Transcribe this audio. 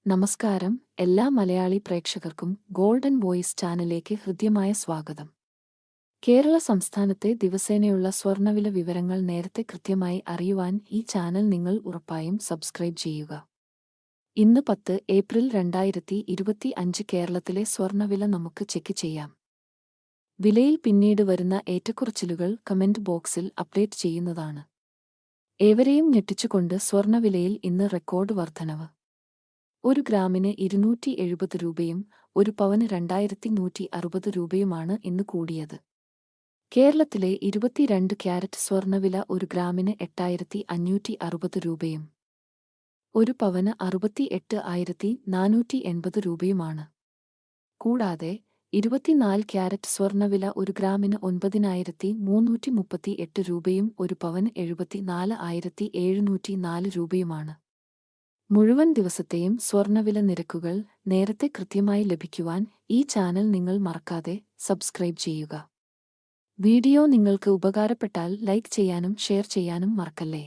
നമസ്കാരം, എല്ലാ മലയാളി പ്രേക്ഷകർക്കും ഗോൾഡൻ വോയിസ് ചാനലിലേക്ക് ഹൃദ്യമായ സ്വാഗതം. കേരള സംസ്ഥാനത്തെ ദിവസേനയുള്ള സ്വർണ്ണവില വിവരങ്ങൾ നേരത്തെ കൃത്യമായി അറിയുവാൻ ഈ ചാനൽ നിങ്ങൾ ഉറപ്പായും സബ്സ്ക്രൈബ് ചെയ്യുക. ഇന്ന് 10 ഏപ്രിൽ 2025 കേരളത്തിലെ സ്വർണ്ണവില നമുക്ക് ചെക്ക് ചെയ്യാം. വിലയിൽ പിന്നീട് വരുന്ന ഏറ്റക്കുറച്ചിലുകൾ കമന്റ് ബോക്സിൽ അപ്ഡേറ്റ് ചെയ്യുന്നതാണ്. ഏവരെയും ഞെട്ടിച്ചുകൊണ്ട് സ്വർണ്ണവിലയിൽ ഇന്ന് റെക്കോർഡ് വർധനവ്. ഒരു ഗ്രാമിന് 270 രൂപയും ഒരു പവന് 2160 രൂപയുമാണ് ഇന്ന് കൂടിയത്. കേരളത്തിലെ 22 ക്യാരറ്റ് സ്വർണ്ണവില ഒരു ഗ്രാമിന് 8560 രൂപയും ഒരു പവന് 68,480 രൂപയുമാണ്. കൂടാതെ 24 ക്യാരറ്റ് സ്വർണ്ണവില ഒരു ഗ്രാമിന് 9,338 രൂപയും ഒരു പവന് 74,704 രൂപയുമാണ്. മുഴുവൻ ദിവസത്തെയും സ്വർണ്ണവില നിരക്കുകൾ നേരത്തെ കൃത്യമായി ലഭിക്കുവാൻ ഈ ചാനൽ നിങ്ങൾ മറക്കാതെ സബ്സ്ക്രൈബ് ചെയ്യുക. വീഡിയോ നിങ്ങൾക്ക് ഉപകാരപ്പെട്ടാൽ ലൈക്ക് ചെയ്യാനും ഷെയർ ചെയ്യാനും മറക്കല്ലേ.